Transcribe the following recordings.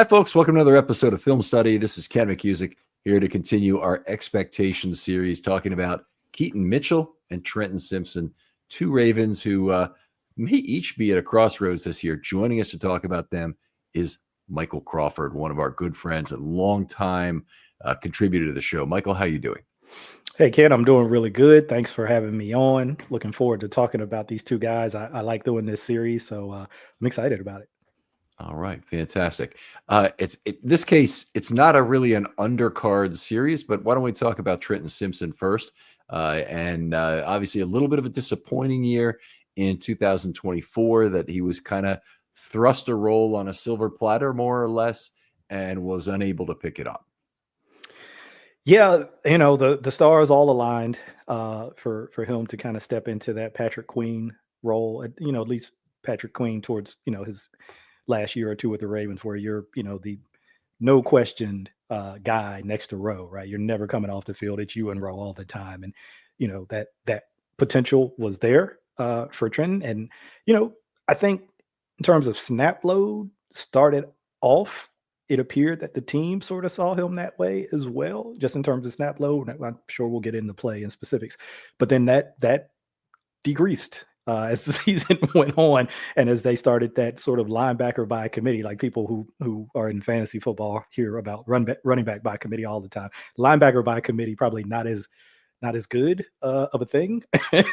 Hi, folks. Welcome to another episode of Film Study. This is Ken McCusick here to continue our expectations series talking about Keaton Mitchell and Trenton Simpson, two Ravens who may each be at a crossroads this year. Joining us to talk about them is Michael Crawford, one of our good friends and longtime contributor to the show. Michael, how are you doing? Hey, Ken, I'm doing really good. Thanks for having me on. Looking forward to talking about these two guys. I like doing this series, so I'm excited about it. All right, fantastic. This case, it's not really an undercard series, but why don't we talk about Trenton Simpson first? Obviously a little bit of a disappointing year in 2024 that he was kind of thrust a role on a silver platter, more or less, and was unable to pick it up. Yeah, the stars all aligned for him to kind of step into that Patrick Queen role. At least Patrick Queen towards his last year or two with the Ravens, where you're the no questioned guy next to Rowe, right? You're never coming off the field. It's you and Rowe all the time, and that potential was there for Trenton. And I think in terms of snap load, started off. It appeared that the team sort of saw him that way as well, just in terms of snap load. I'm sure we'll get into play and specifics, but then that decreased as the season went on, and as they started that sort of linebacker by committee, like people who are in fantasy football hear about running back by committee all the time. Linebacker by committee probably not as good of a thing.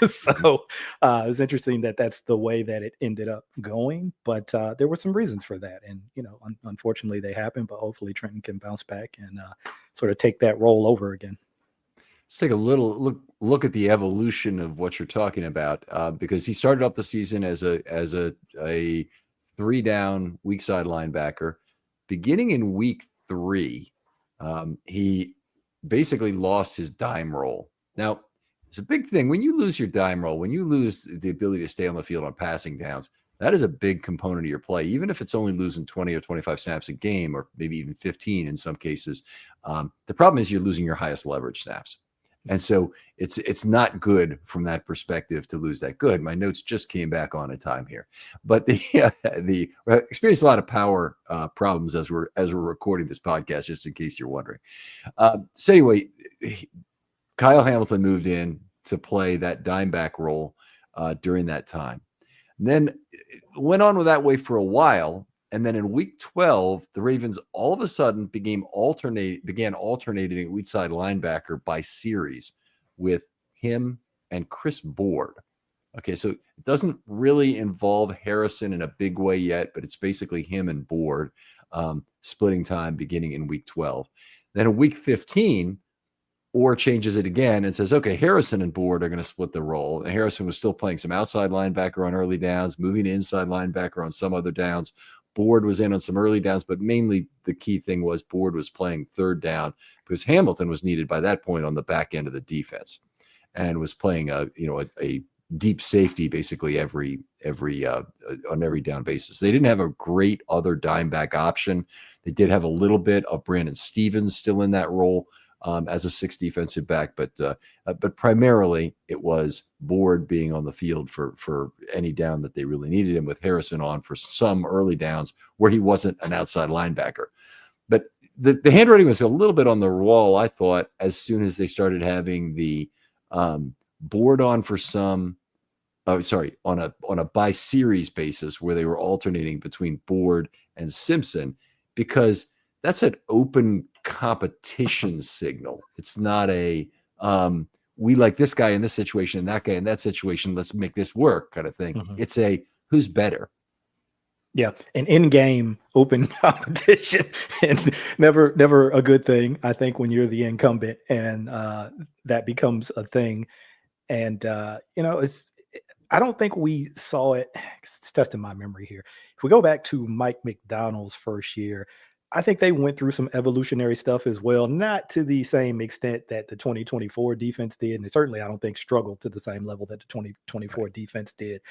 So it was interesting that that's the way that it ended up going. But there were some reasons for that. And, unfortunately they happened, but hopefully Trenton can bounce back and sort of take that role over again. Let's take a little look at the evolution of what you're talking about, because he started off the season as a 3-down weak side linebacker. Beginning in week 3, he basically lost his dime role. Now, it's a big thing when you lose your dime role, when you lose the ability to stay on the field on passing downs. That is a big component of your play, even if it's only losing 20 or 25 snaps a game, or maybe even 15 in some cases. The problem is you're losing your highest leverage snaps. And so it's not good from that perspective to lose that. Good. My notes just came back on in time here, but the experienced a lot of power problems as we're recording this podcast, just in case you're wondering. So anyway, Kyle Hamilton moved in to play that dime back role during that time. And then it went on with that way for a while. And then in week 12, the Ravens all of a sudden began alternating at weak side linebacker by series with him and Chris Board. Okay, so it doesn't really involve Harrison in a big way yet, but it's basically him and Board splitting time beginning in week 12. Then in week 15, Orr changes it again and says, okay, Harrison and Board are going to split the role. And Harrison was still playing some outside linebacker on early downs, moving to inside linebacker on some other downs. Board was in on some early downs, but mainly the key thing was Board was playing third down because Hamilton was needed by that point on the back end of the defense and was playing a deep safety basically every on every down basis. They didn't have a great other dime back option. They did have a little bit of Brandon Stevens still in that role as a 6th defensive back, but primarily it was Board being on the field for any down that they really needed him, with Harrison on for some early downs where he wasn't an outside linebacker. But the handwriting was a little bit on the wall, I thought, as soon as they started having the Board on for some, on a by series basis where they were alternating between Board and Simpson, because that's an open competition signal. It's not a we like this guy in this situation and that guy in that situation, let's make this work kind of thing. Mm-hmm. It's a who's better. Yeah, an in-game open competition, and never a good thing, I think, when you're the incumbent and that becomes a thing. And I don't think we saw it. It's testing my memory here. If we go back to Mike McDonald's first year, I think they went through some evolutionary stuff as well, not to the same extent that the 2024 defense did. And certainly I don't think struggled to the same level that the 2024 defense did.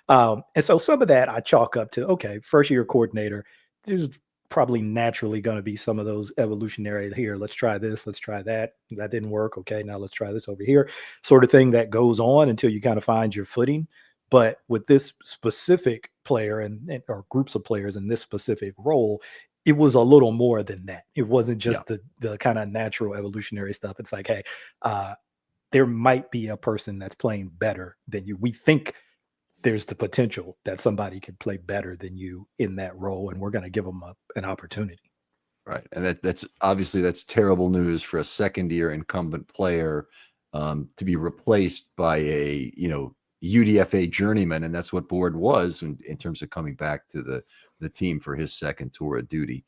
And so some of that I chalk up to, okay, first year coordinator, there's probably naturally going to be some of those evolutionary here. Let's try this. Let's try that. That didn't work. Okay, now let's try this over here sort of thing that goes on until you kind of find your footing. But with this specific player and or groups of players in this specific role, it was a little more than that. It wasn't Yeah. just the kind of natural evolutionary stuff. It's like, hey, there might be a person that's playing better than you. We think there's the potential that somebody could play better than you in that role, and we're going to give them an opportunity. Right. And that's obviously that's terrible news for a second year incumbent player to be replaced by a, UDFA journeyman. And that's what Board was in terms of coming back to the team for his second tour of duty.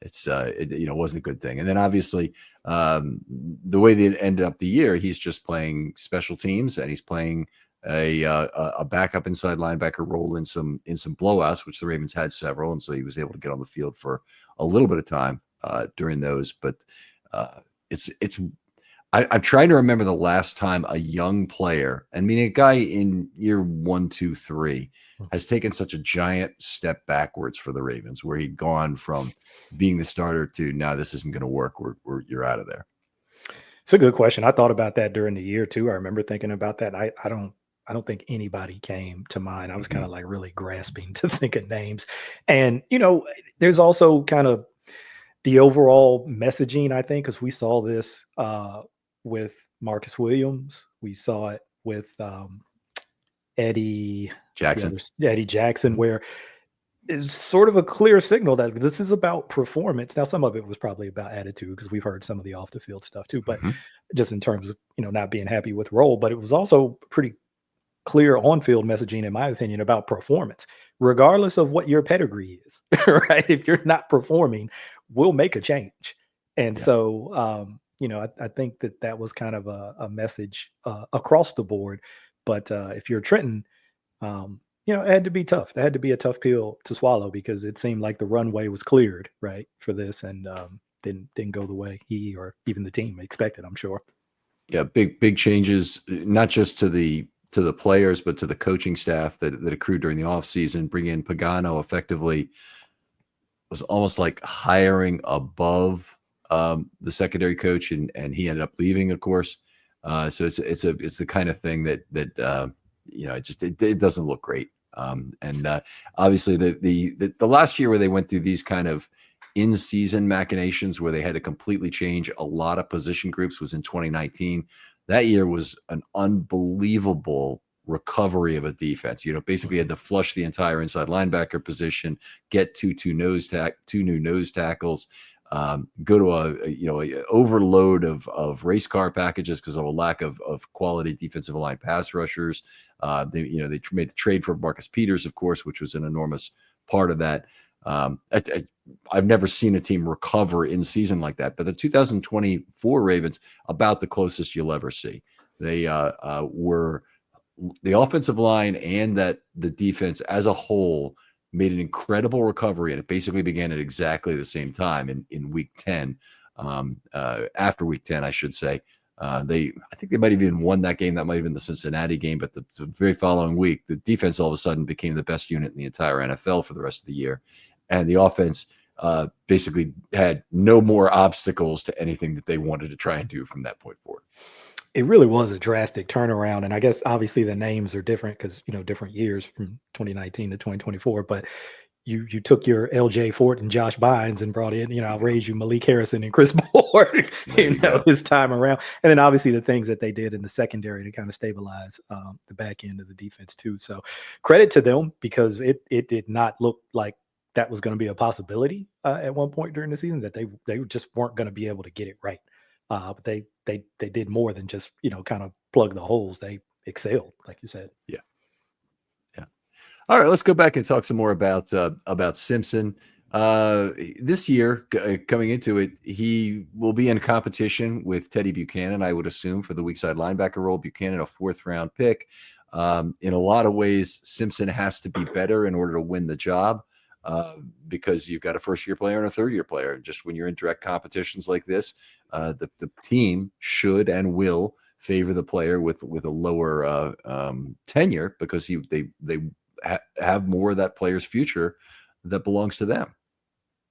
It wasn't a good thing. And then obviously the way they ended up the year, he's just playing special teams and he's playing a backup inside linebacker role in some blowouts, which the Ravens had several, and so he was able to get on the field for a little bit of time during those. But I'm trying to remember the last time a young player, I mean, a guy in year 1, 2, 3, has taken such a giant step backwards for the Ravens, where he'd gone from being the starter to now this isn't going to work. You're out of there. It's a good question. I thought about that during the year too. I remember thinking about that. I don't think anybody came to mind. I was kind of like really grasping to think of names. And, there's also kind of the overall messaging, I think, because we saw this with Marcus Williams. We saw it with Eddie Jackson, where it's sort of a clear signal that this is about performance. Now, some of it was probably about attitude because we've heard some of the off the field stuff too, but just in terms of, not being happy with role, but it was also pretty clear on-field messaging, in my opinion, about performance, regardless of what your pedigree is, right? If you're not performing, we'll make a change. And so, I think that was kind of a message across the board. But if you're Trenton, it had to be tough. That had to be a tough pill to swallow because it seemed like the runway was cleared, right, for this, and didn't go the way he or even the team expected, I'm sure. Yeah, big changes, not just to the players, but to the coaching staff that accrued during the offseason. Bring in Pagano effectively was almost like hiring above the secondary coach, and he ended up leaving, of course. So it's the kind of thing that it doesn't look great. And obviously the last year where they went through these kind of in-season machinations where they had to completely change a lot of position groups was in 2019. That year was an unbelievable recovery of a defense. Basically had to flush the entire inside linebacker position, get two new nose tackles, go to a overload of race car packages because of a lack of quality defensive line pass rushers. They made the trade for Marcus Peters, of course, which was an enormous part of that. I've never seen a team recover in season like that, but the 2024 Ravens, about the closest you'll ever see. They were the offensive line and that the defense as a whole made an incredible recovery, and it basically began at exactly the same time in week 10. After week 10, I should say. I think they might have even won that game. That might have been the Cincinnati game, but the very following week, the defense all of a sudden became the best unit in the entire NFL for the rest of the year. And the offense basically had no more obstacles to anything that they wanted to try and do from that point forward. It really was a drastic turnaround. And I guess obviously the names are different because, different years from 2019 to 2024, but you took your LJ Fort and Josh Bynes and brought in, I'll raise you Malik Harrison and Chris Moore, this time around. And then obviously the things that they did in the secondary to kind of stabilize the back end of the defense too. So credit to them because it did not look like that was going to be a possibility at one point during the season, that they just weren't going to be able to get it right. But they did more than just, kind of plug the holes. They excelled, like you said. Yeah. All right, let's go back and talk some more about Simpson. This year, coming into it, he will be in competition with Teddy Buchanan, I would assume, for the weak side linebacker role. Buchanan, a 4th-round pick. In a lot of ways, Simpson has to be better in order to win the job because you've got a first-year player and a third-year player. Just when you're in direct competitions like this, the team should and will favor the player with a lower tenure because they have more of that player's future that belongs to them.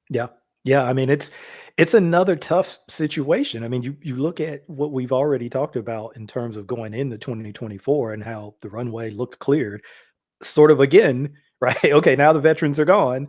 Yeah. I mean, it's another tough situation. I mean, you look at what we've already talked about in terms of going into 2024 and how the runway looked cleared. Sort of again, right? Okay, now the veterans are gone.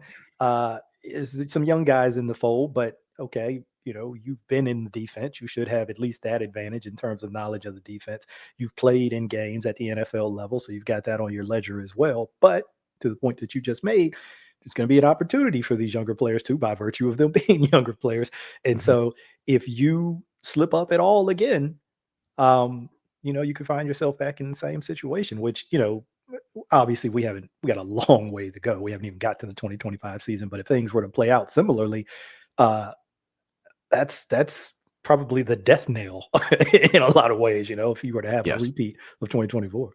is some young guys in the fold, but okay, you've been in the defense. You should have at least that advantage in terms of knowledge of the defense. You've played in games at the NFL level, so you've got that on your ledger as well. But to the point that you just made, there's going to be an opportunity for these younger players too, by virtue of them being younger players. And Mhm. so if you slip up at all again, um, you could find yourself back in the same situation, which, obviously we got a long way to go. We haven't even got to the 2025 season, but if things were to play out similarly, uh, that's probably the death nail in a lot of ways, if you were to have a Yes. repeat of 2024.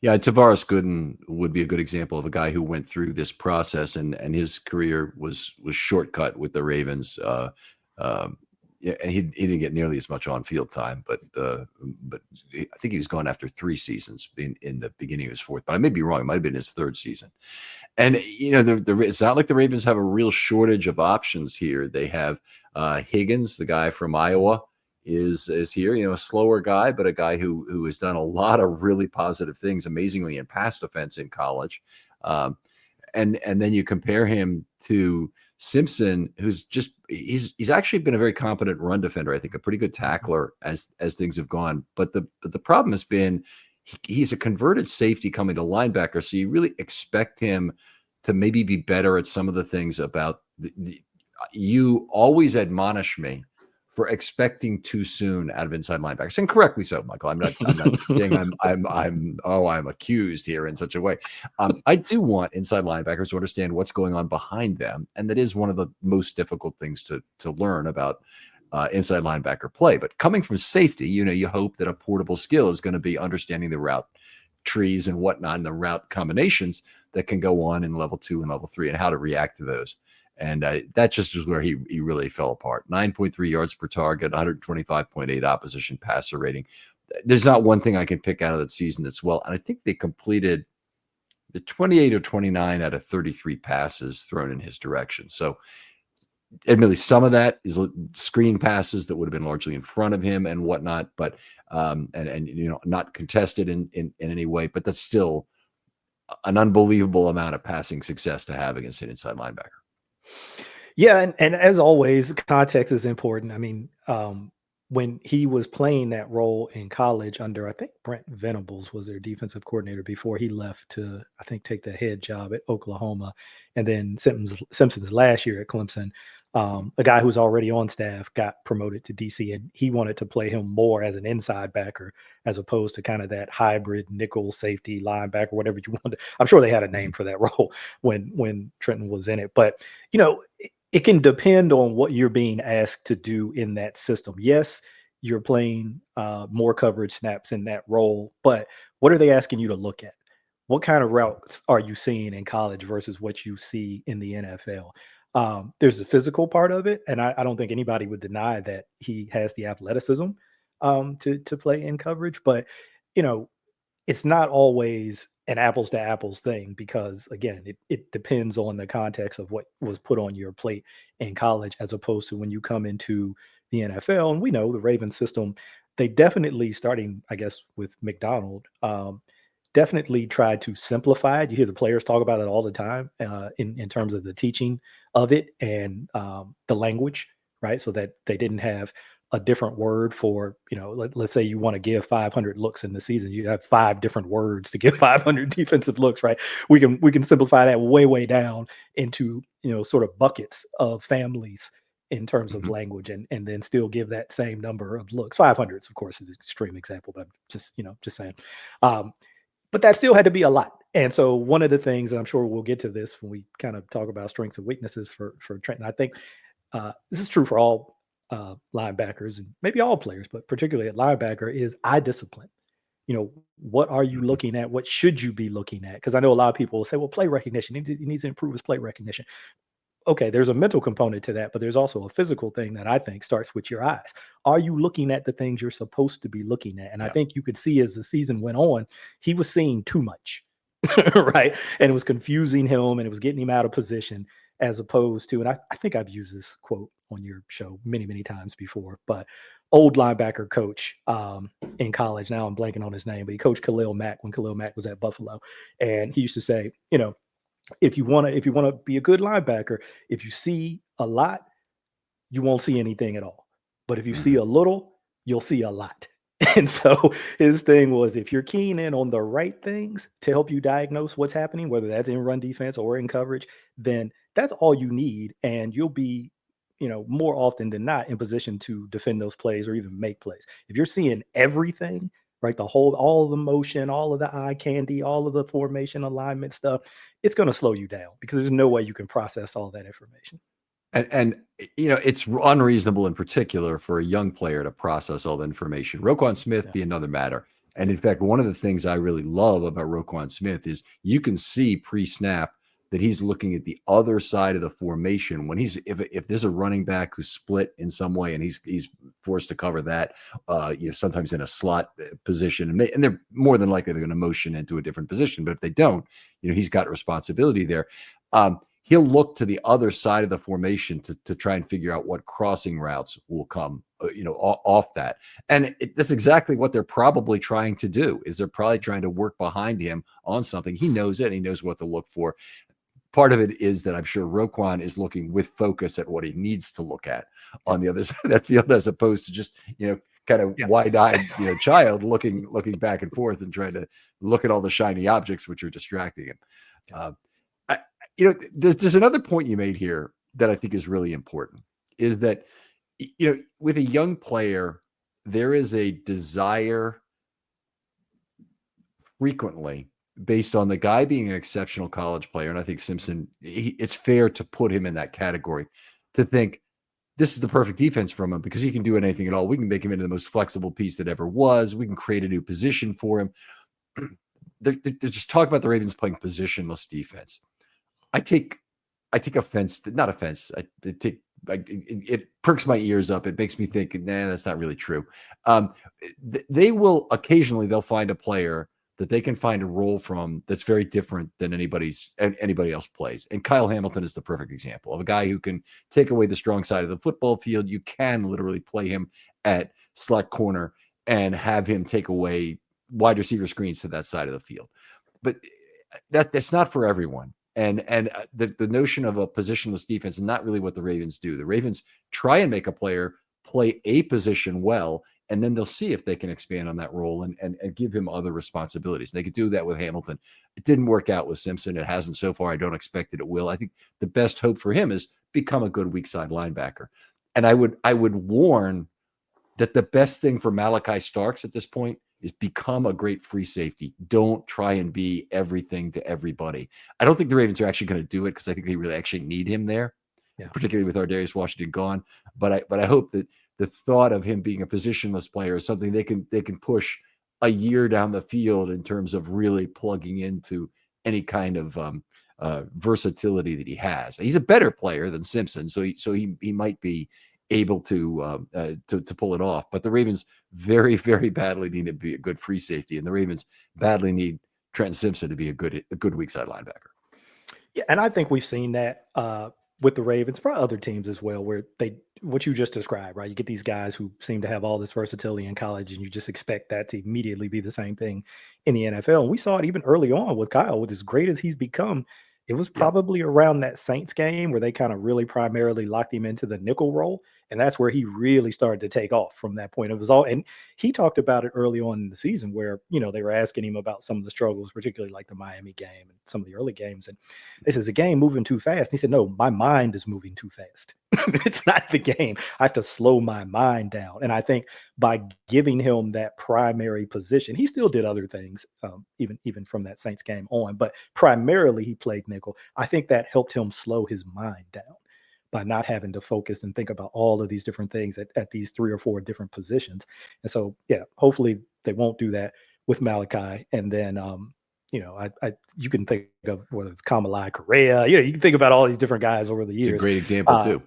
Yeah, Tavares Gooden would be a good example of a guy who went through this process, and his career was shortcut with the Ravens. Yeah, and he didn't get nearly as much on field time, but I think he was gone after 3 seasons in the beginning of his fourth. But I may be wrong; it might have been his 3rd season. And it's not like the Ravens have a real shortage of options here. They have Higgins, the guy from Iowa, is here. A slower guy, but a guy who has done a lot of really positive things, amazingly in pass defense in college. And then you compare him to Simpson, who's he's actually been a very competent run defender. I think a pretty good tackler as things have gone. But the problem has been he's a converted safety coming to linebacker, so you really expect him to maybe be better at some of the things about you always admonish me for expecting too soon out of inside linebackers, and correctly so, Michael. I'm not saying I'm accused here in such a way. I do want inside linebackers to understand what's going on behind them, and that is one of the most difficult things to learn about inside linebacker play. But coming from safety, you hope that a portable skill is going to be understanding the route trees and whatnot, and the route combinations that can go on in level 2 and level 3, and how to react to those. And that just is where he really fell apart. 9.3 yards per target, 125.8 opposition passer rating. There's not one thing I can pick out of that season that's well. And I think they completed the 28 or 29 out of 33 passes thrown in his direction. So admittedly, some of that is screen passes that would have been largely in front of him and whatnot, but and not contested in any way. But that's still an unbelievable amount of passing success to have against an inside linebacker. Yeah, and as always, context is important. I mean, when he was playing that role in college under, I think Brent Venables was their defensive coordinator before he left to, I think, take the head job at Oklahoma, and then Simpson's last year at Clemson. A guy who was already on staff got promoted to DC, and he wanted to play him more as an inside backer as opposed to kind of that hybrid nickel safety linebacker, whatever you wanted. I'm sure they had a name for that role when Trenton was in it, but it can depend on what you're being asked to do in that system. Yes, you're playing more coverage snaps in that role, but what are they asking you to look at? What kind of routes are you seeing in college versus what you see in the NFL? There's the physical part of it, and I don't think anybody would deny that he has the athleticism to play in coverage, but it's not always an apples to apples thing because again, it depends on the context of what was put on your plate in college as opposed to when you come into the NFL. And we know the Ravens system, they definitely starting, I guess, with McDonald, definitely tried to simplify it. You hear the players talk about it all the time in terms of the teaching of it and the language, right? So that they didn't have a different word for, let's say you want to give 500 looks in the season. You have 5 different words to give 500 defensive looks, right? We can simplify that way down into, sort of buckets of families in terms of Mhm. language and then still give that same number of looks. 500s, of course, is an extreme example, but I'm just saying. But that still had to be a lot. And so one of the things, and I'm sure we'll get to this when we kind of talk about strengths and weaknesses for Trenton, I think this is true for all linebackers and maybe all players, but particularly at linebacker, is eye discipline. What are you Mhm. looking at? What should you be looking at? Because I know a lot of people will say, well, play recognition. He needs to improve his play recognition. Okay, there's a mental component to that, but there's also a physical thing that I think starts with your eyes. Are you looking at the things you're supposed to be looking at? And I Yeah. think you could see as the season went on, he was seeing too much, right? And it was confusing him and it was getting him out of position as opposed to, and I think I've used this quote on your show many, many times before, but old linebacker coach in college, now I'm blanking on his name, but he coached Khalil Mack when Khalil Mack was at Buffalo. And he used to say, If you want to be a good linebacker, if you see a lot, you won't see anything at all. But if you see Mhm. a little, you'll see a lot. And so his thing was, if you're keen in on the right things to help you diagnose what's happening, whether that's in run defense or in coverage, then that's all you need. And you'll be, more often than not in position to defend those plays or even make plays. If you're seeing everything, right, all of the motion, all of the eye candy, all of the formation alignment stuff, it's going to slow you down because there's no way you can process all that information. And it's unreasonable in particular for a young player to process all the information. Roquan Smith Yeah. be another matter. And in fact, one of the things I really love about Roquan Smith is you can see pre-snap that he's looking at the other side of the formation when if there's a running back who's split in some way and he's forced to cover that, sometimes in a slot position, and they're more than likely they're going to motion into a different position. But if they don't, he's got responsibility there. He'll look to the other side of the formation to try and figure out what crossing routes will come, off that. And that's exactly what they're probably trying to do. Is they're probably trying to work behind him on something. He knows it. And he knows what to look for. Part of it is that I'm sure Roquan is looking with focus at what he needs to look at on the other side of that field, as opposed to just, kind of wide-eyed, child looking back and forth and trying to look at all the shiny objects which are distracting him. There's another point you made here that I think is really important, is that, with a young player, there is a desire frequently based on the guy being an exceptional college player. And I think Simpson, it's fair to put him in that category, to think this is the perfect defense from him because he can do anything at all. We can make him into the most flexible piece that ever was. We can create a new position for him. They're just talking about the Ravens playing positionless defense. I take offense, not offense. It perks my ears up. It makes me think, nah, that's not really true. They will occasionally, they'll find a player that they can find a role from that's very different than anybody else plays. And Kyle Hamilton is the perfect example of a guy who can take away the strong side of the football field. You can literally play him at slot corner and have him take away wide receiver screens to that side of the field. But that's not for everyone. And the notion of a positionless defense is not really what the Ravens do. The Ravens try and make a player play a position well, and then they'll see if they can expand on that role and give him other responsibilities. They could do that with Hamilton. It didn't work out with Simpson. It hasn't so far. I don't expect that it will. I think the best hope for him is become a good weak side linebacker. And I would warn that the best thing for Malachi Starks at this point is become a great free safety. Don't try and be everything to everybody. I don't think the Ravens are actually going to do it because I think they really actually need him there, particularly with Ardarius Washington gone. But I hope that the thought of him being a positionless player is something they can push a year down the field in terms of really plugging into any kind of versatility that he has. He's a better player than Simpson, so he might be able to pull it off. But the Ravens very, very badly need to be a good free safety, and the Ravens badly need Trenton Simpson to be a good weak side linebacker. Yeah, and I think we've seen that with the Ravens, probably other teams as well, where what you just described, right? You get these guys who seem to have all this versatility in college, and you just expect that to immediately be the same thing in the NFL. And we saw it even early on with Kyle, with as great as he's become. It was probably around that Saints game where they kind of really primarily locked him into the nickel role. And that's where he really started to take off from that point. It was all, and he talked about it early on in the season where, they were asking him about some of the struggles, particularly like the Miami game and some of the early games. And they said, is the game moving too fast? And he said, no, my mind is moving too fast. It's not the game. I have to slow my mind down. And I think by giving him that primary position, he still did other things, even from that Saints game on, but primarily he played nickel. I think that helped him slow his mind down by not having to focus and think about all of these different things at these 3 or 4 different positions. And so, hopefully they won't do that with Malachi. And then, you can think of whether it's Kamalai Correa, you can think about all these different guys over the years. It's a great example too.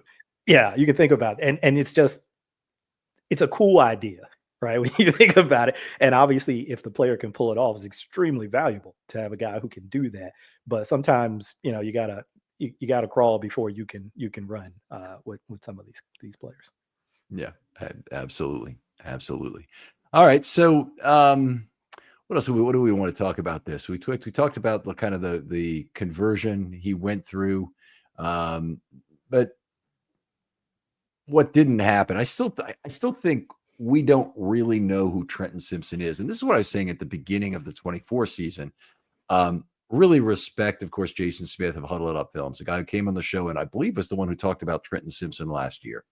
Yeah, you can think about it. And it's a cool idea, right? When you think about it. And obviously, if the player can pull it off, it's extremely valuable to have a guy who can do that. But sometimes, you gotta crawl before you can run with some of these players. Yeah, absolutely. All right. So what else? What do we want to talk about this? We talked about the kind of the conversion he went through, but what didn't happen? I still think we don't really know who Trenton Simpson is, and this is what I was saying at the beginning of the 24 season. Really respect, of course, Jason Smith of Huddle It Up Films, a guy who came on the show and I believe was the one who talked about Trenton Simpson last year.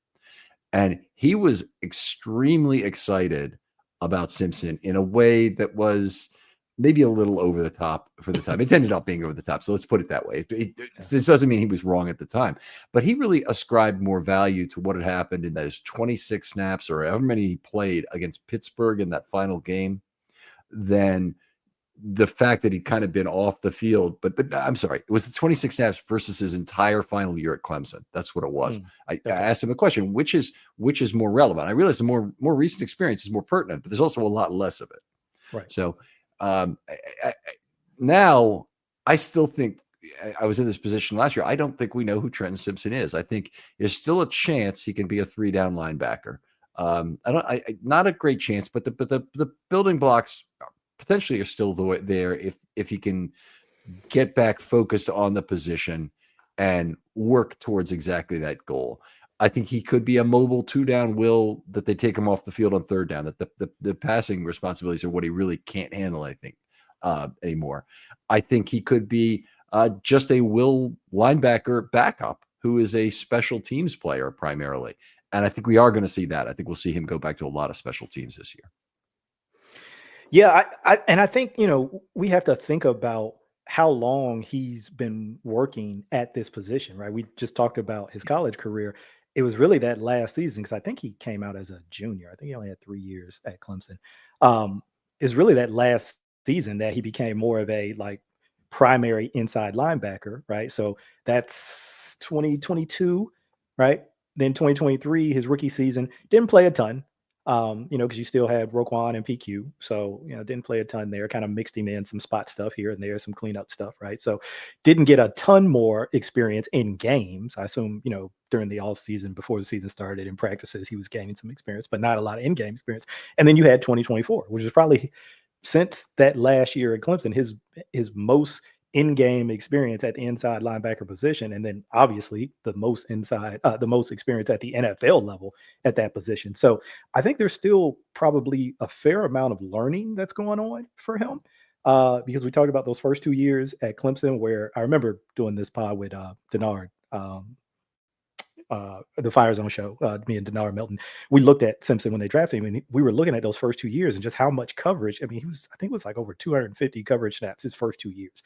And he was extremely excited about Simpson in a way that was maybe a little over the top for the time. It ended up being over the top. So let's put it that way. This doesn't mean he was wrong at the time, but he really ascribed more value to what had happened in those 26 snaps or however many he played against Pittsburgh in that final game than the fact that he'd kind of been off the field. But I'm sorry, it was the 26 snaps versus his entire final year at Clemson. That's what it was. I asked him a question, which is more relevant. I realize the more recent experience is more pertinent, but there's also a lot less of it. Right. So now I still think I was in this position last year. I don't think we know who Trenton Simpson is. I think there's still a chance he can be a 3-down linebacker. Not a great chance, but the building blocks potentially are still there if he can get back focused on the position and work towards exactly that goal. I think he could be a mobile 2-down will that they take him off the field on 3rd down, that the passing responsibilities are what he really can't handle, I think, anymore. I think he could be just a will linebacker backup who is a special teams player primarily. And I think we are going to see that. I think we'll see him go back to a lot of special teams this year. Yeah, I think, we have to think about how long he's been working at this position, right? We just talked about his college career. It was really that last season because I think he came out as a junior. I think he only had 3 years at Clemson. It's really that last season that he became more of a primary inside linebacker, right? So that's 2022, right? Then 2023, his rookie season, didn't play a ton. Because you still had Roquan and PQ. So, didn't play a ton there, kind of mixed him in some spot stuff here and there, some cleanup stuff, right? So didn't get a ton more experience in games. I assume, during the off season before the season started in practices, he was gaining some experience, but not a lot of in-game experience. And then you had 2024, which is probably since that last year at Clemson, his most in-game experience at the inside linebacker position, and then obviously the most experience at the NFL level at that position. So I think there's still probably a fair amount of learning that's going on for him, because we talked about those first 2 years at Clemson, where I remember doing this pod with Denard, the Fire Zone show, me and Denard Melton. We looked at Simpson when they drafted him, and we were looking at those first 2 years and just how much coverage. I mean, I think it was like over 250 coverage snaps his first 2 years.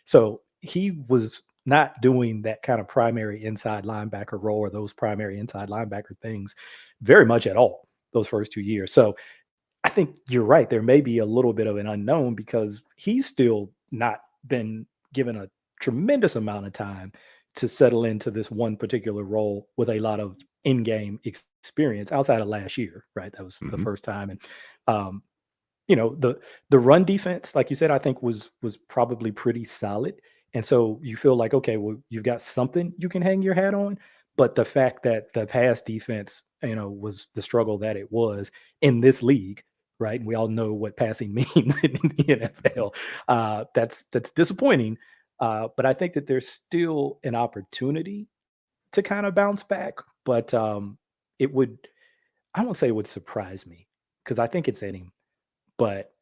So he was not doing that kind of primary inside linebacker role or those primary inside linebacker things very much at all those first 2 years. So I think you're right. There may be a little bit of an unknown because he's still not been given a tremendous amount of time to settle into this one particular role with a lot of in-game experience outside of last year, right? That was the first time. And, the run defense, like you said, I think was probably pretty solid. And so you feel like, okay, well, you've got something you can hang your hat on. But the fact that the pass defense, was the struggle that it was in this league, right? And we all know what passing means in the NFL. That's disappointing. But I think that there's still an opportunity to kind of bounce back. But it would, I won't say it would surprise me because I think it's in him. But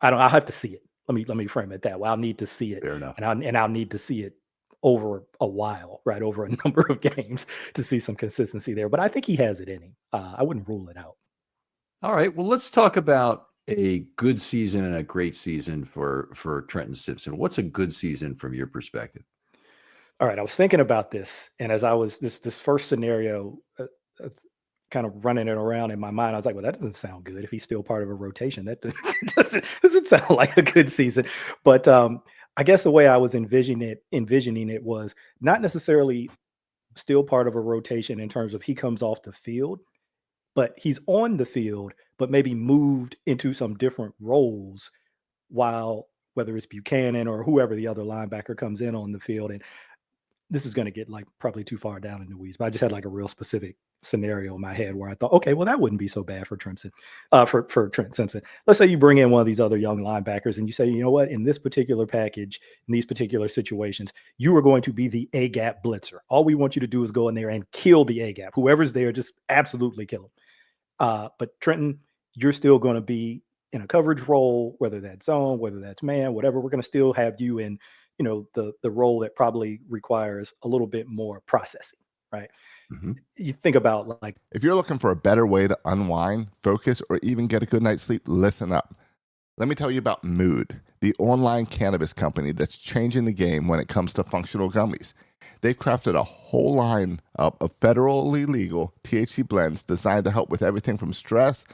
I'll have to see it. Let me frame it that way. I'll need to see it. Fair enough. And I'll need to see it over a while, right? Over a number of games to see some consistency there. But I think he has it in him. I wouldn't rule it out. All right. Well, let's talk about a good season and a great season for Trenton Simpson. What's a good season from your perspective? All right. I was thinking about this, and as I was this first scenario kind of running it around in my mind, I was like, well, that doesn't sound good if he's still part of a rotation. That doesn't sound like a good season. But I guess the way I was envisioning it was not necessarily still part of a rotation in terms of he comes off the field, but he's on the field, but maybe moved into some different roles while whether it's Buchanan or whoever the other linebacker comes in on the field. And this is going to get like probably too far down in the weeds, but I just had like a real specific scenario in my head where I thought, okay, well, that wouldn't be so bad for Trenton, for Trent Simpson. Let's say you bring in one of these other young linebackers and you say, you know what, in this particular package, in these particular situations, you are going to be the A gap blitzer. All we want you to do is go in there and kill the A gap. Whoever's there, just absolutely kill him. But Trenton, you're still going to be in a coverage role, whether that's zone, whether that's man, whatever. We're going to still have you in, the role that probably requires a little bit more processing, right? Mm-hmm. You think about like, if you're looking for a better way to unwind, focus, or even get a good night's sleep, listen up. Let me tell you about Mood, the online cannabis company that's changing the game when it comes to functional gummies. They've crafted a whole line of federally legal THC blends designed to help with everything from stress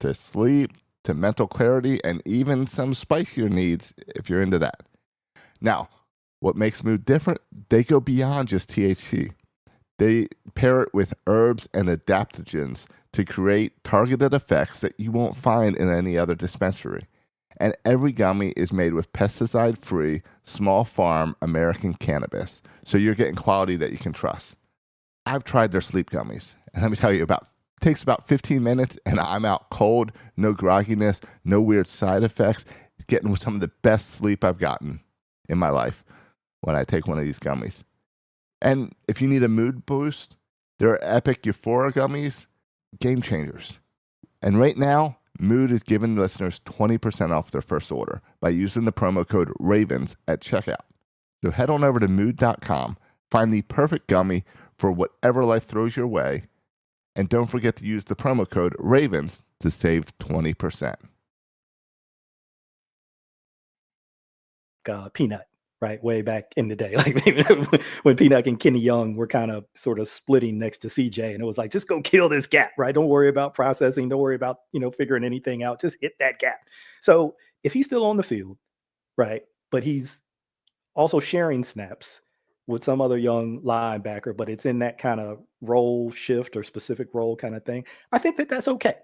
to sleep to mental clarity and even some spicier needs if you're into that. Now, what makes Mood different? They go beyond just THC. They pair it with herbs and adaptogens to create targeted effects that you won't find in any other dispensary. And every gummy is made with pesticide-free, small farm American cannabis, so you're getting quality that you can trust. I've tried their sleep gummies, and let me tell you, it takes about 15 minutes, and I'm out cold, no grogginess, no weird side effects, getting some of the best sleep I've gotten in my life when I take one of these gummies. And if you need a mood boost, there are Epic Euphoria gummies, game changers. And right now, Mood is giving listeners 20% off their first order by using the promo code RAVENS at checkout. So head on over to mood.com, find the perfect gummy for whatever life throws your way, and don't forget to use the promo code RAVENS to save 20%. Peanut, right? Way back in the day, like maybe when Peanut and Kenny Young were kind of sort of splitting next to CJ, and it was like, just go kill this gap, right? Don't worry about processing. Don't worry about, figuring anything out. Just hit that gap. So if he's still on the field, right, but he's also sharing snaps with some other young linebacker, but it's in that kind of role shift or specific role kind of thing, I think that that's okay.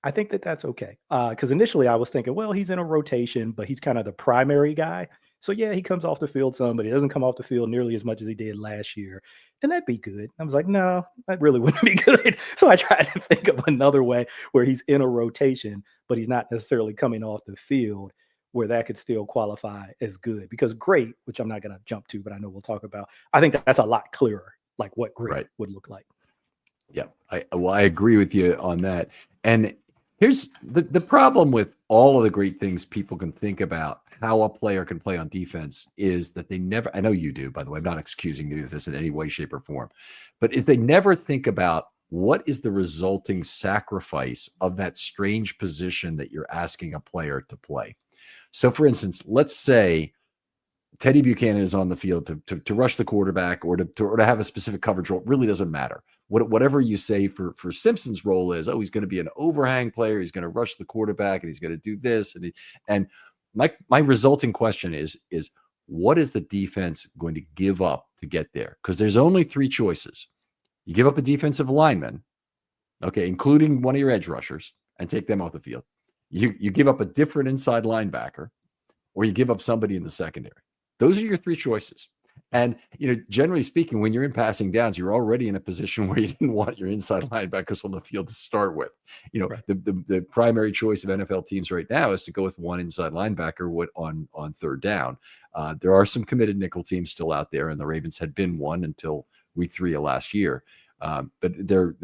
I think that that's okay. Because initially I was thinking, well, he's in a rotation, but he's kind of the primary guy. So yeah, he comes off the field some, but he doesn't come off the field nearly as much as he did last year. And that'd be good. I was like, no, that really wouldn't be good. So I tried to think of another way where he's in a rotation, but he's not necessarily coming off the field, where that could still qualify as good. Because great, which I'm not going to jump to, but I know we'll talk about, I think that's a lot clearer, like what great would look like. Yeah, I agree with you on that. And here's the problem with all of the great things people can think about how a player can play on defense is that they never, I know you do, by the way, I'm not excusing you of this in any way, shape, or form, but is they never think about what is the resulting sacrifice of that strange position that you're asking a player to play. So for instance, let's say Teddy Buchanan is on the field to rush the quarterback or to have a specific coverage role. It really doesn't matter. Whatever you say for Simpson's role is, he's going to be an overhang player. He's going to rush the quarterback and he's going to do this. And my resulting question is what is the defense going to give up to get there? Because there's only three choices. You give up a defensive lineman, okay, including one of your edge rushers, and take them off the field. You give up a different inside linebacker, or you give up somebody in the secondary. Those are your three choices. And, generally speaking, when you're in passing downs, you're already in a position where you didn't want your inside linebackers on the field to start with. Right. The primary choice of NFL teams right now is to go with one inside linebacker on third down. There are some committed nickel teams still out there, and the Ravens had been one until week 3 of last year. But they're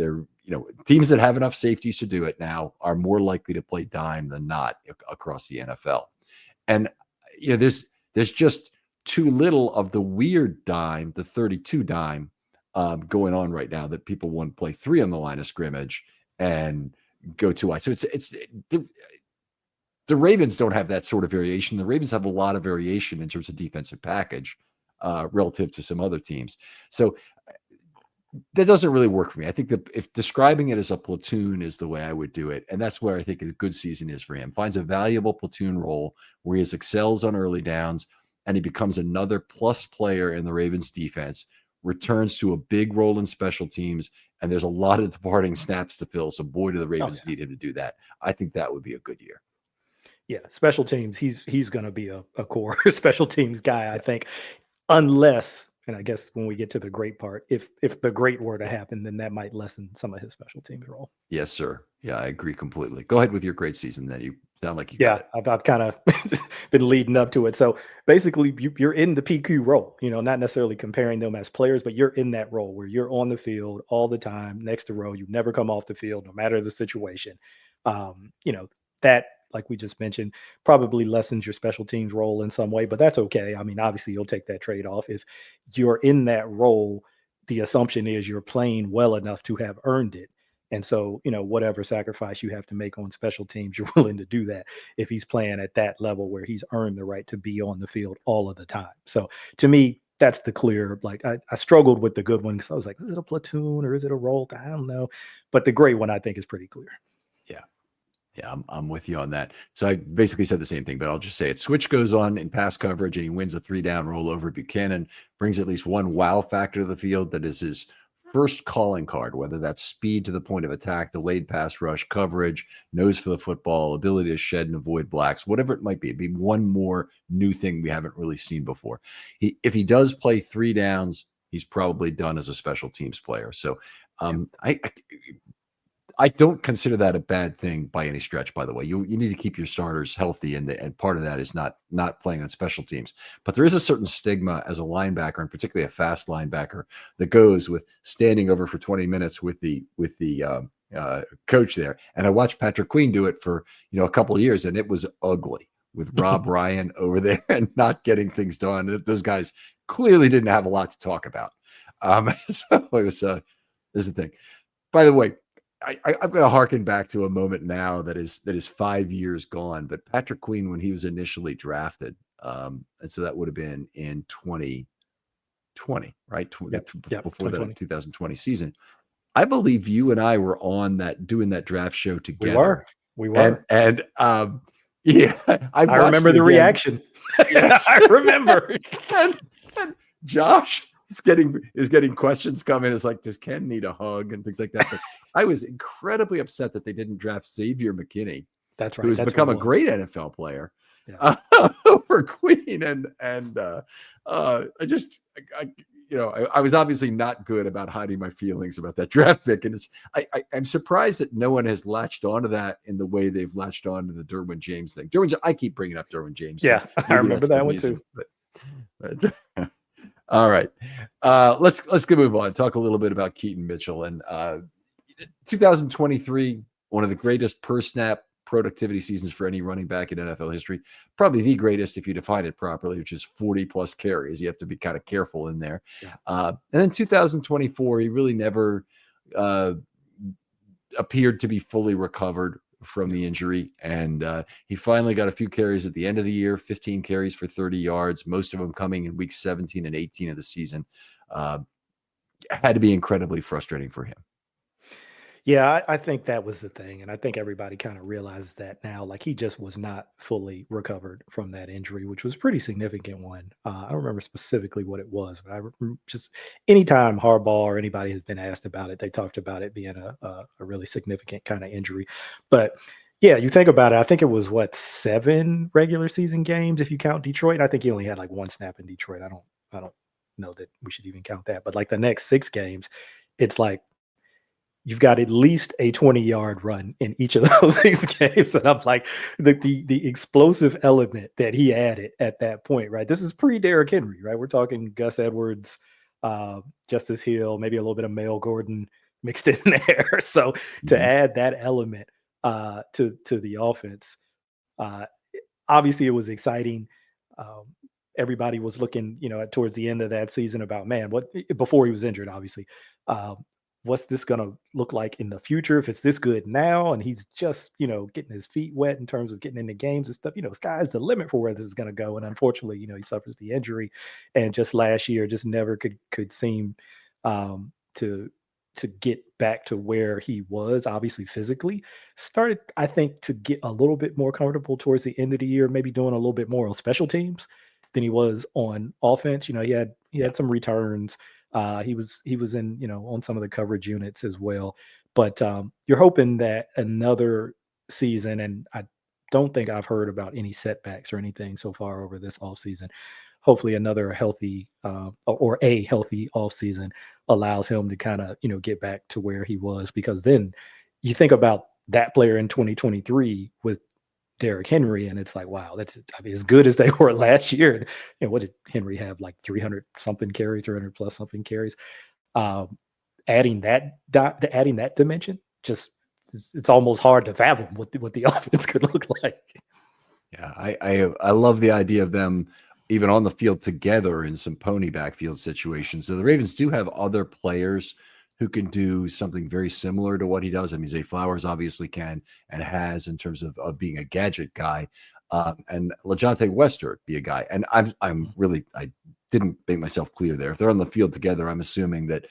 teams that have enough safeties to do it now are more likely to play dime than not across the NFL. And, there's just too little of the weird dime, the 32 dime going on right now that people want to play 3 on the line of scrimmage and go 2 wide. So it's the Ravens don't have that sort of variation. The Ravens have a lot of variation in terms of defensive package relative to some other teams. So that doesn't really work for me. I think that if describing it as a platoon is the way I would do it, and that's where I think a good season is for him. Finds a valuable platoon role where he excels on early downs, and he becomes another plus player in the Ravens defense, returns to a big role in special teams, and there's a lot of departing snaps to fill. So boy, do the Ravens need him to do that. I think that would be a good year. Yeah, special teams, he's going to be a core special teams guy, I think, unless And I guess when we get to the great part, if the great were to happen, then that might lessen some of his special teams role. Yes, sir. Yeah, I agree completely. Go ahead with your great season. Then you sound like you got Yeah, it. I've kind of been leading up to it. So basically, you're in the PQ role, not necessarily comparing them as players, but you're in that role where you're on the field all the time next to row. You never come off the field, no matter the situation. That, like we just mentioned, probably lessens your special teams role in some way, but that's okay. I mean, obviously, you'll take that trade off. If you're in that role, the assumption is you're playing well enough to have earned it. And so, whatever sacrifice you have to make on special teams, you're willing to do that if he's playing at that level where he's earned the right to be on the field all of the time. So to me, that's the clear, like I struggled with the good one because I was like, is it a platoon or is it a role? I don't know. But the great one, I think, is pretty clear. Yeah. Yeah, I'm with you on that. So I basically said the same thing, but I'll just say it. Switch goes on in pass coverage, and he wins a 3-down roll over Buchanan, brings at least one wow factor to the field that is his first calling card, whether that's speed to the point of attack, delayed pass rush, coverage, nose for the football, ability to shed and avoid blacks, whatever it might be. It'd be one more new thing we haven't really seen before. If he does play 3 downs, he's probably done as a special teams player. So I don't consider that a bad thing by any stretch, by the way. You need to keep your starters healthy, and part of that is not playing on special teams. But there is a certain stigma as a linebacker, and particularly a fast linebacker, that goes with standing over for 20 minutes with the coach there. And I watched Patrick Queen do it for a couple of years, and it was ugly with Rob Ryan over there and not getting things done. Those guys clearly didn't have a lot to talk about. So it was this is the thing. By the way, I'm going to harken back to a moment now that is 5 years gone. But Patrick Queen, when he was initially drafted, and so that would have been in 2020, right? Before the 2020 season. I believe you and I were on doing that draft show together. We were. And yeah, I remember the reaction. Yes, I remember. and Josh is getting questions coming. It's like, does Ken need a hug and things like that? But I was incredibly upset that they didn't draft Xavier McKinney. That's right. Who has become a great NFL player. Yeah. Over Queen. And I was obviously not good about hiding my feelings about that draft pick. And I'm surprised that no one has latched onto that in the way they've latched onto the Derwin James thing. I keep bringing up Derwin James. Yeah, so I remember that one too. But all right. Let's move on. Talk a little bit about Keaton Mitchell. And 2023, one of the greatest per snap productivity seasons for any running back in NFL history. Probably the greatest if you define it properly, which is 40 plus carries. You have to be kind of careful in there. Yeah. And then 2024, he really never appeared to be fully recovered from the injury. And he finally got a few carries at the end of the year, 15 carries for 30 yards, most of them coming in weeks 17 and 18 of the season. Had to be incredibly frustrating for him. Yeah, I think that was the thing. And I think everybody kind of realizes that now. Like, he just was not fully recovered from that injury, which was a pretty significant one. I don't remember specifically what it was, but I just anytime Harbaugh or anybody has been asked about it, they talked about it being a really significant kind of injury. But yeah, you think about it. I think it was 7 regular season games if you count Detroit. I think he only had like 1 snap in Detroit. I don't know that we should even count that. But like the next 6 games, it's like you've got at least a 20-yard run in each of those 6 games. And I'm like, the explosive element that he added at that point, right? This is pre-Derrick Henry, right? We're talking Gus Edwards, Justice Hill, maybe a little bit of Mel Gordon mixed in there. So to add that element to the offense, obviously it was exciting. Everybody was looking, towards the end of that season about, man, before he was injured, obviously, what's this going to look like in the future if it's this good now? And he's just, getting his feet wet in terms of getting into games and stuff. Sky's the limit for where this is going to go. And unfortunately, he suffers the injury, and just last year just never could seem to get back to where he was, obviously physically. Started, I think, to get a little bit more comfortable towards the end of the year, maybe doing a little bit more on special teams than he was on offense. He had some returns. He was in, on some of the coverage units as well. But you're hoping that another season, and I don't think I've heard about any setbacks or anything so far over this offseason, hopefully another healthy or a healthy offseason allows him to kind of, get back to where he was, because then you think about that player in 2023 with Derrick Henry, and it's like, wow, as good as they were last year. What did Henry have, like 300 something carries, 300 plus something carries? Adding that dimension, just it's almost hard to fathom what the offense could look like. Yeah, I love the idea of them even on the field together in some pony backfield situations. So the Ravens do have other players who can do something very similar to what he does. I mean, Zay Flowers obviously can and has in terms of being a gadget guy, and LaJohntay Wester be a guy. And I'm really, I didn't make myself clear there. If they're on the field together, I'm assuming that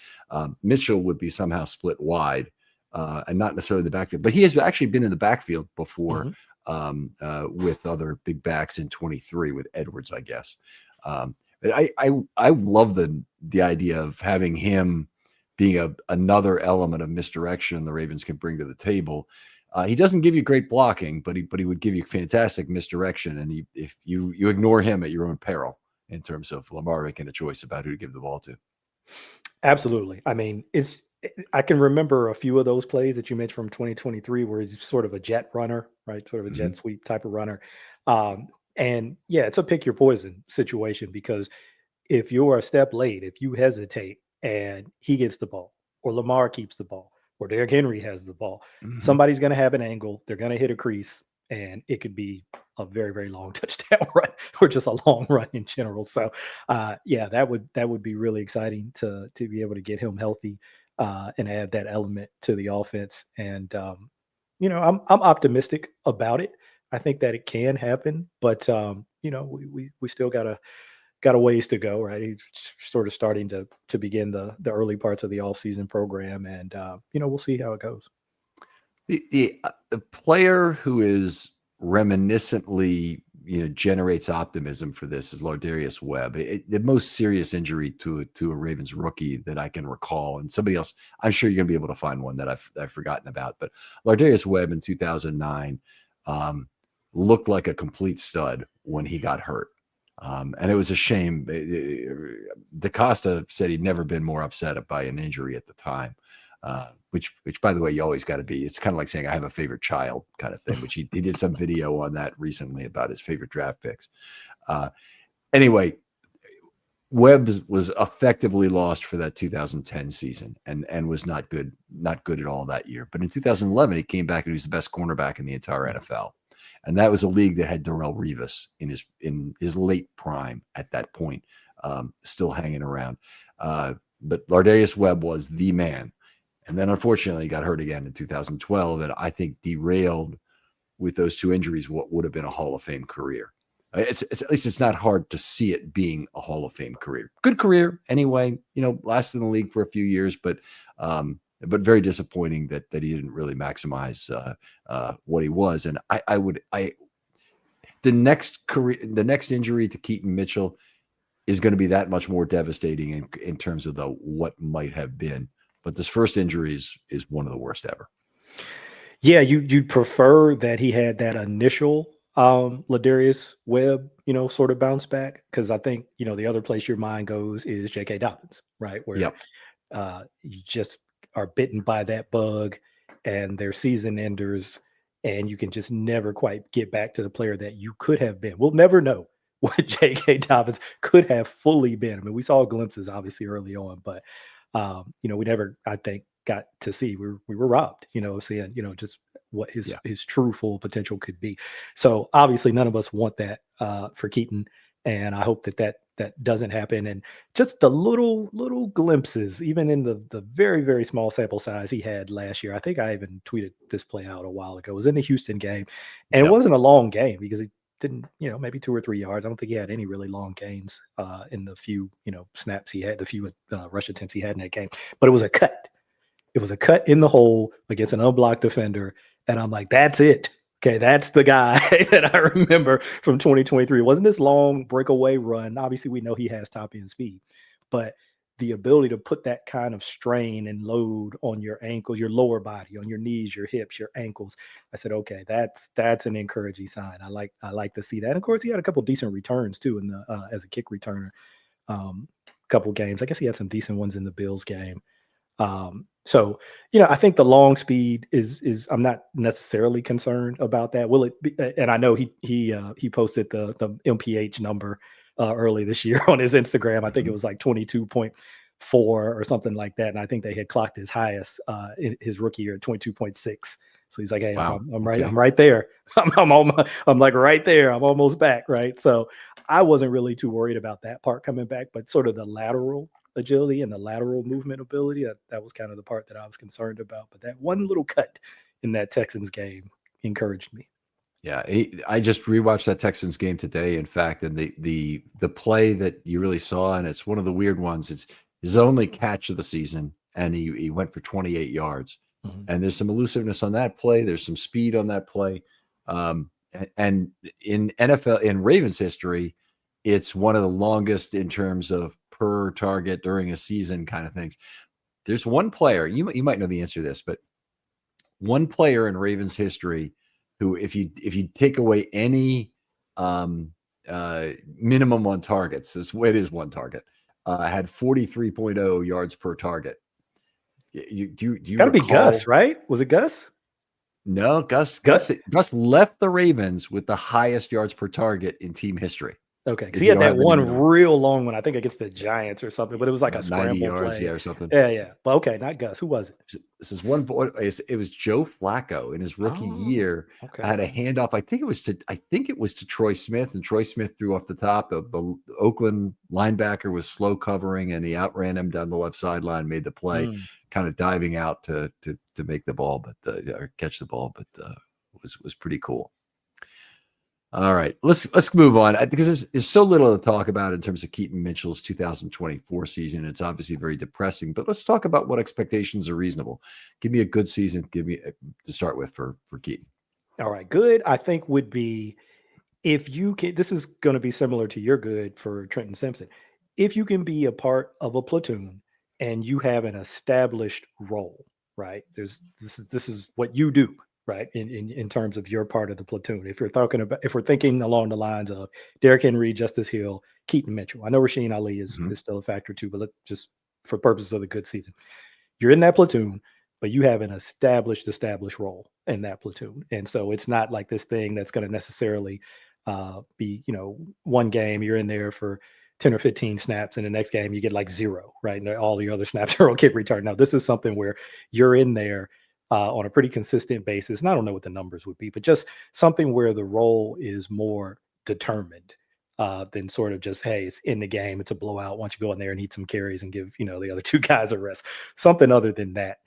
Mitchell would be somehow split wide and not necessarily the backfield. But he has actually been in the backfield before with other big backs in 23 with Edwards, I guess. But I love the idea of having him being another element of misdirection the Ravens can bring to the table. He doesn't give you great blocking, but he would give you fantastic misdirection. And if you ignore him at your own peril in terms of Lamar making a choice about who to give the ball to. Absolutely. I mean, I can remember a few of those plays that you mentioned from 2023 where he's sort of a jet runner, right? Sort of a jet sweep type of runner. And yeah, it's a pick your poison situation, because if you're a step late, if you hesitate and he gets the ball, or Lamar keeps the ball, or Derrick Henry has the ball, somebody's going to have an angle. They're going to hit a crease, and it could be a very, very long touchdown run, or just a long run in general. So, yeah, that would be really exciting to be able to get him healthy and add that element to the offense. And I'm optimistic about it. I think that it can happen, but we still got a ways to go, right? He's sort of starting to begin the early parts of the offseason program, and we'll see how it goes. The player who is reminiscently generates optimism for this is Lardarius Webb. The most serious injury to a Ravens rookie that I can recall, and somebody else, I'm sure you're gonna be able to find one that I've forgotten about, but Lardarius Webb in 2009 looked like a complete stud when he got hurt. And it was a shame. DaCosta said he'd never been more upset by an injury at the time, which by the way, you always got to be. It's kind of like saying I have a favorite child kind of thing, which he did some video on that recently about his favorite draft picks. Anyway, Webb was effectively lost for that 2010 season and was not good at all that year. But in 2011, he came back and he was the best cornerback in the entire NFL. And that was a league that had Darrelle Revis in his late prime at that point, still hanging around. But Lardarius Webb was the man. And then unfortunately he got hurt again in 2012, and I think derailed with those two injuries what would have been a Hall of Fame career. It's at least it's not hard to see it being a Hall of Fame career. Good career anyway, lasted in the league for a few years, but very disappointing that he didn't really maximize what he was. And the next injury to Keaton Mitchell is going to be that much more devastating in terms of what might have been. But this first injury is one of the worst ever. Yeah, you'd prefer that he had that initial Lardarius Webb, sort of bounce back, because I think the other place your mind goes is J.K. Dobbins, right? Where you just are bitten by that bug and they're season enders, and you can just never quite get back to the player that you could have been. We'll never know what J.K. Dobbins could have fully been. I mean, we saw glimpses obviously early on, but we never, I think, got to see. We were robbed, seeing, just what his true full potential could be. So obviously none of us want that for Keaton, and I hope that doesn't happen. And just the little glimpses, even in the very, very small sample size he had last year. I think I even tweeted this play out a while ago. It was in the Houston game, and it wasn't a long game because he didn't, maybe 2 or 3 yards. I don't think he had any really long gains in the few, snaps he had, the few rush attempts he had in that game. But it was a cut. It was a cut in the hole against an unblocked defender. And I'm like, that's it. Okay, that's the guy that I remember from 2023. It wasn't this long breakaway run. Obviously, we know he has top end speed, but the ability to put that kind of strain and load on your ankles, your lower body, on your knees, your hips, your ankles. I said, okay, that's an encouraging sign. I like to see that. And of course, he had a couple decent returns too in the as a kick returner. Couple games. I guess he had some decent ones in the Bills game. So, I think the long speed is I'm not necessarily concerned about that. Will it be, and I know he posted the MPH number early this year on his Instagram. I think it was like 22.4 or something like that. And I think they had clocked his highest in his rookie year at 22.6. So he's like, hey, Wow. I'm right there. I'm like right there. I'm almost back. Right. So I wasn't really too worried about that part coming back, but sort of the lateral agility and the lateral movement ability, that was kind of the part that I was concerned about. But that one little cut in that Texans game encouraged me. Yeah, I just rewatched that Texans game today, in fact, and the play that you really saw, and it's one of the weird ones. It's his only catch of the season, and he went for 28 yards. Mm-hmm. And there's some elusiveness on that play. There's some speed on that play. And in NFL, in Ravens history, it's one of the longest in terms of per target during a season kind of things. There's one player, you might know the answer to this, but one player in Ravens history who, if you take away any minimum on targets, it is one target, had 43.0 yards per target. Do you gotta be Gus, right? Was it Gus? No, Gus left the Ravens with the highest yards per target in team history. Okay, because he had that one real long one, I think against the Giants or something, but it was like a scramble 90 yards, play. or something. Yeah. But okay, not Gus. Who was it? This is one boy. It was Joe Flacco in his rookie year. Okay. I had a handoff. I think it was to Troy Smith, and Troy Smith threw off the top. The Oakland linebacker was slow covering, and he outran him down the left sideline, made the play, kind of diving out to make the ball, or catch the ball, but was pretty cool. All right, let's move on, because there's so little to talk about in terms of Keaton Mitchell's 2024 season. It's obviously very depressing, but let's talk about what expectations are reasonable. Give me a good season. Give me to start with for Keaton. All right, good, I think, would be if you can. This is going to be similar to your good for Trenton Simpson. If you can be a part of a platoon and you have an established role, right? This is what you do. Right, in terms of your part of the platoon. If we're thinking along the lines of Derrick Henry, Justice Hill, Keaton Mitchell. I know Rasheen Ali is still a factor too, but just for purposes of the good season, you're in that platoon, but you have an established role in that platoon, and so it's not like this thing that's going to necessarily be, one game you're in there for 10 or 15 snaps, and the next game you get like 0, right? And all the other snaps are on kick return. Now, this is something where you're in there on a pretty consistent basis. And I don't know what the numbers would be, but just something where the role is more determined than sort of just, hey, it's in the game, it's a blowout. Why don't you go in there and eat some carries and give, the other two guys a rest? Something other than that,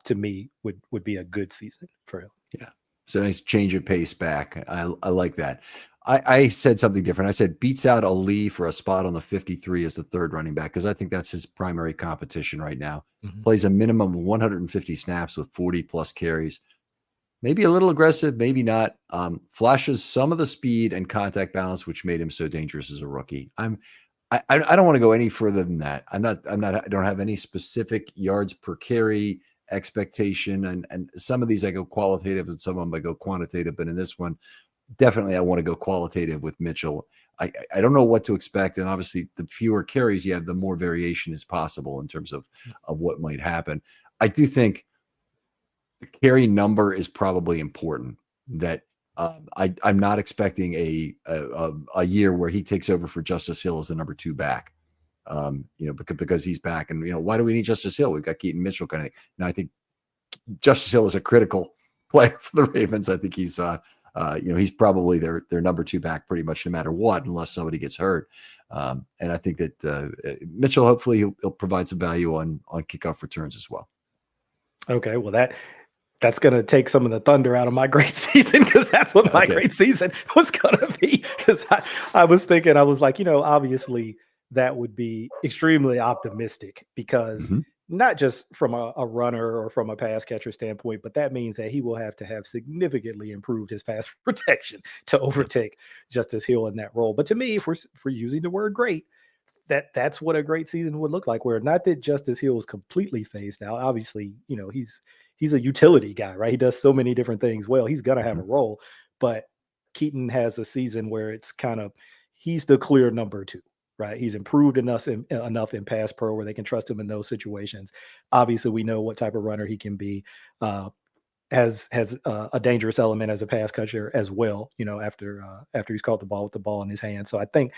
to me, would be a good season for him. Yeah. So nice change of pace back. I like that. I said something different. I said beats out Ali for a spot on the 53 as the third running back, because I think that's his primary competition right now. Plays a minimum of 150 snaps with 40-plus carries. Maybe a little aggressive, maybe not. Flashes some of the speed and contact balance, which made him so dangerous as a rookie. I don't want to go any further than that. I don't have any specific yards per carry expectation. And some of these I go qualitative and some of them I go quantitative. But in this one, definitely I want to go qualitative with Mitchell. I don't know what to expect. And obviously the fewer carries you have, the more variation is possible in terms of what might happen. I do think the carry number is probably important. That I'm not expecting a year where he takes over for Justice Hill as the number 2 back. Because he's back, and why do we need Justice Hill? We've got Keaton Mitchell kind of. Now I think Justice Hill is a critical player for the Ravens. I think he's he's probably their number 2 back pretty much no matter what, unless somebody gets hurt. And I think that Mitchell, hopefully he'll provide some value on kickoff returns as well. Okay, well that's going to take some of the thunder out of my great season, because that's what my great season was going to be. Because I was thinking, I was like, obviously that would be extremely optimistic, because not just from a runner or from a pass catcher standpoint, but that means that he will have to have significantly improved his pass protection to overtake Justice Hill in that role. But to me, if we're using the word great, that's what a great season would look like, where not that Justice Hill is completely phased out. Obviously, he's a utility guy, right? He does so many different things well. He's gonna have a role, but Keaton has a season where it's kind of he's the clear number two, right? He's improved enough in pass pro where they can trust him in those situations. Obviously, we know what type of runner he can be. Has a dangerous element as a pass catcher as well. After he's caught the ball with the ball in his hand. So I think,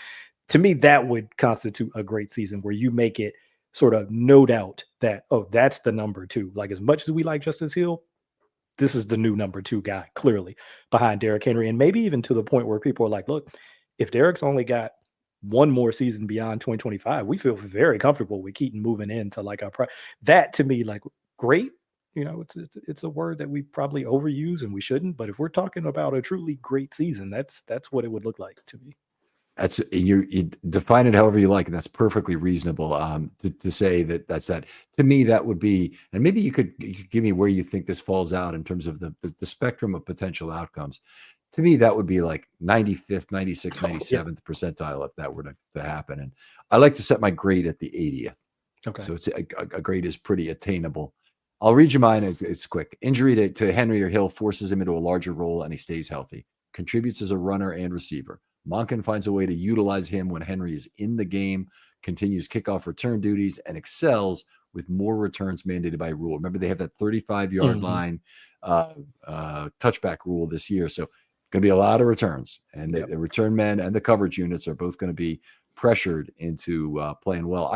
to me, that would constitute a great season where you make it sort of no doubt that, oh, that's the number two. Like, as much as we like Justice Hill, this is the new number two guy, clearly, behind Derrick Henry. And maybe even to the point where people are like, look, if Derrick's only got one more season beyond 2025, we feel very comfortable with Keaton moving into like that, to me, like, great. It's a word that we probably overuse and we shouldn't. But if we're talking about a truly great season, that's what it would look like to me. That's you define it however you like, and that's perfectly reasonable. To say that's that. To me, that would be, and maybe you could give me where you think this falls out in terms of the spectrum of potential outcomes. To me, that would be like 95th, 96th, 97th percentile if that were to happen. And I like to set my grade at the 80th. Okay. So it's a grade is pretty attainable. I'll read you mine. It's quick. Injury to Henry or Hill forces him into a larger role, and he stays healthy. Contributes as a runner and receiver. Monken finds a way to utilize him when Henry is in the game, continues kickoff return duties, and excels with more returns mandated by rule. Remember, they have that 35-yard line touchback rule this year. So going to be a lot of returns. And the return men and the coverage units are both going to be pressured into playing well.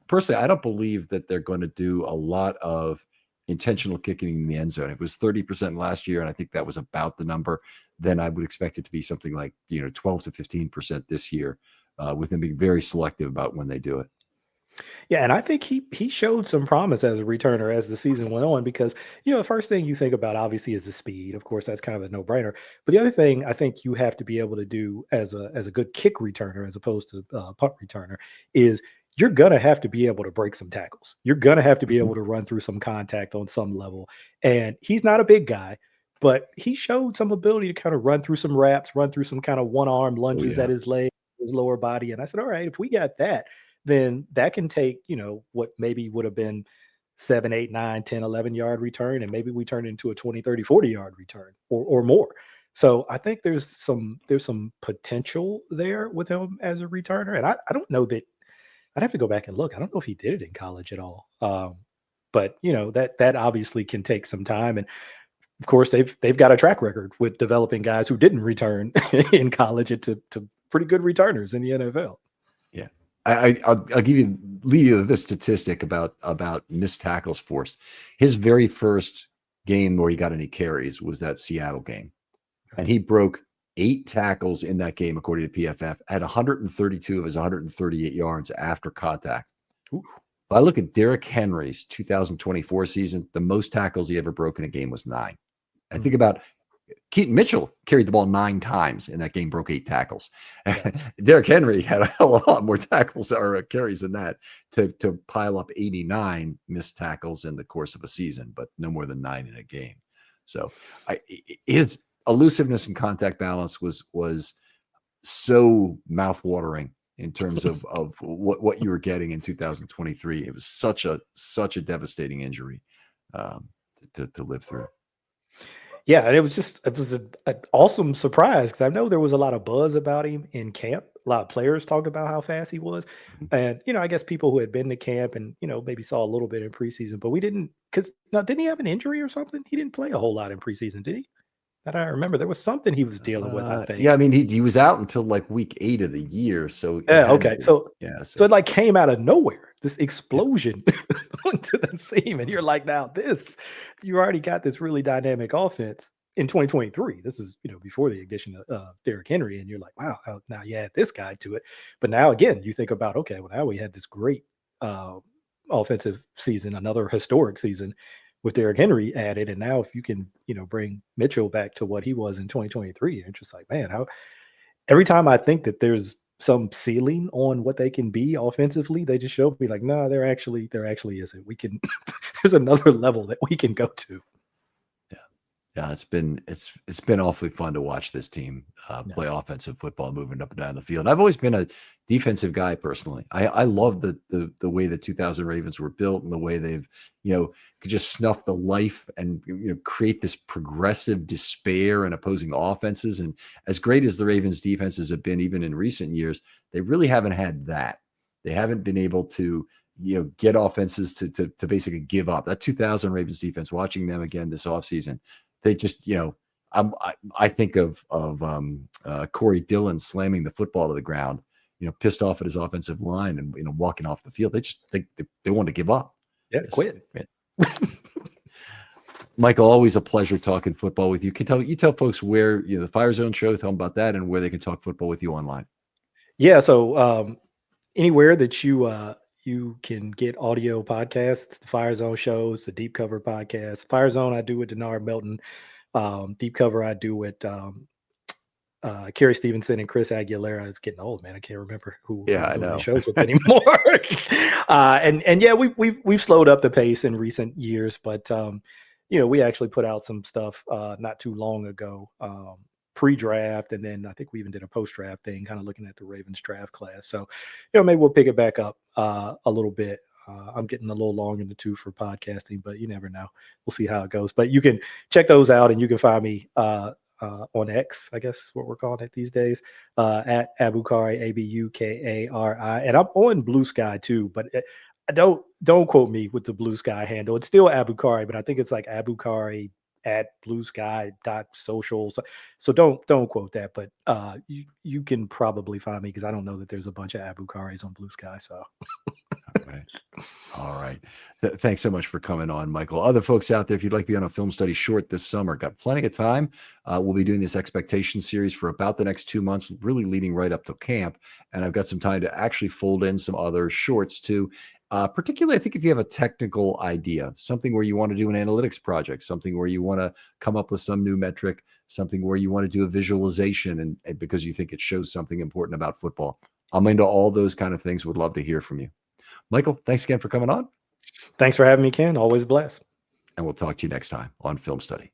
Personally, I don't believe that they're going to do a lot of intentional kicking in the end zone. If it was 30% last year, and I think that was about the number, then I would expect it to be something like 12 to 15% this year, with them being very selective about when they do it. Yeah, and I think he showed some promise as a returner as the season went on, because the first thing you think about obviously is the speed. Of course, that's kind of a no-brainer. But the other thing I think you have to be able to do as a good kick returner as opposed to punt returner is you're gonna have to be able to break some tackles. You're gonna have to be able to run through some contact on some level. And he's not a big guy, but he showed some ability to kind of run through some wraps, run through some kind of one-arm lunges at his leg, his lower body. And I said, all right, if we got that, then that can take, what maybe would have been 7, 8, 9, 10, 11-yard return, and maybe we turn it into a 20, 30, 40-yard return or more. So I think there's some potential there with him as a returner. And I don't know that I'd have to go back and look. I don't know if he did it in college at all. But that obviously can take some time. And of course, they've got a track record with developing guys who didn't return in college into pretty good returners in the NFL. Yeah. I'll leave you with this statistic about missed tackles forced. His very first game where he got any carries was that Seattle game. And he broke 8 tackles in that game, according to PFF, had 132 of his 138 yards after contact. Ooh. If I look at Derrick Henry's 2024 season, the most tackles he ever broke in a game was 9. I think about Keaton Mitchell carried the ball 9 times in that game, broke 8 tackles. Yeah. Derrick Henry had a hell of a lot more tackles or carries than that to pile up 89 missed tackles in the course of a season, but no more than 9 in a game. So his elusiveness and contact balance was so mouthwatering in terms of what you were getting in 2023. It was such a devastating injury to live through. Yeah, and it was an awesome surprise, because I know there was a lot of buzz about him in camp. A lot of players talked about how fast he was. And, I guess people who had been to camp and, maybe saw a little bit in preseason, but we didn't, didn't he have an injury or something? He didn't play a whole lot in preseason, did he? That I remember. There was something he was dealing with, I think. Yeah, I mean, he was out until like week 8 of the year. So okay. So it like came out of nowhere, this explosion onto the scene. And you're like, now you already got this really dynamic offense in 2023. This is, before the addition of Derrick Henry. And you're like, wow, now you add this guy to it. But now again, you think about, okay, well, now we had this great offensive season, another historic season with Derrick Henry added. And now if you can, bring Mitchell back to what he was in 2023, you're just like, man, every time I think that there's some ceiling on what they can be offensively, they just show me like, no, there actually isn't. We can, there's another level that we can go to. Yeah. Yeah, it's been awfully fun to watch this team Yeah. play offensive football, moving up and down the field. I've always been a defensive guy personally. I love the way the 2000 Ravens were built and the way they've could just snuff the life and create this progressive despair in opposing offenses. And as great as the Ravens defenses have been, even in recent years, they really haven't had that. They haven't been able to get offenses to basically give up. That 2000 Ravens defense, watching them again this offseason, they just, I think of Corey Dillon slamming the football to the ground, pissed off at his offensive line and walking off the field. They just they want to give up. Yeah, quit. Michael, always a pleasure talking football with you. You tell folks where the Fire Zone show, tell them about that, and where they can talk football with you online. Yeah, so anywhere that you can get audio podcasts, it's the Fire Zone show, it's the Deep Cover podcast. Fire Zone I do with Denard Melton. Deep Cover I do with Kerry Stevenson and Chris Aguilera. It's getting old, man. I can't remember who I know. these shows with anymore. And yeah, we've slowed up the pace in recent years, but we actually put out some stuff not too long ago, pre-draft, and then I think we even did a post-draft thing, kind of looking at the Ravens draft class. So maybe we'll pick it back up a little bit. I'm getting a little long in the tooth for podcasting, but you never know. We'll see how it goes. But you can check those out, and you can find me on X, I guess what we're calling it these days, at Abukari, Abukari. And I'm on Blue Sky too, but don't quote me with the Blue Sky handle. It's still Abukari, but I think it's like Abukari at bluesky.social. So don't quote that, but you can probably find me, because I don't know that there's a bunch of Abukaris on Blue Sky. So all right. Thanks so much for coming on, Michael. Other folks out there, if you'd like to be on a film study short this summer, got plenty of time. We'll be doing this expectation series for about the next 2 months, really leading right up to camp. And I've got some time to actually fold in some other shorts too. Particularly, I think if you have a technical idea, something where you want to do an analytics project, something where you want to come up with some new metric, something where you want to do a visualization and because you think it shows something important about football. I'm into all those kind of things. Would love to hear from you. Michael, thanks again for coming on. Thanks for having me, Ken. Always a blast. And we'll talk to you next time on Film Study.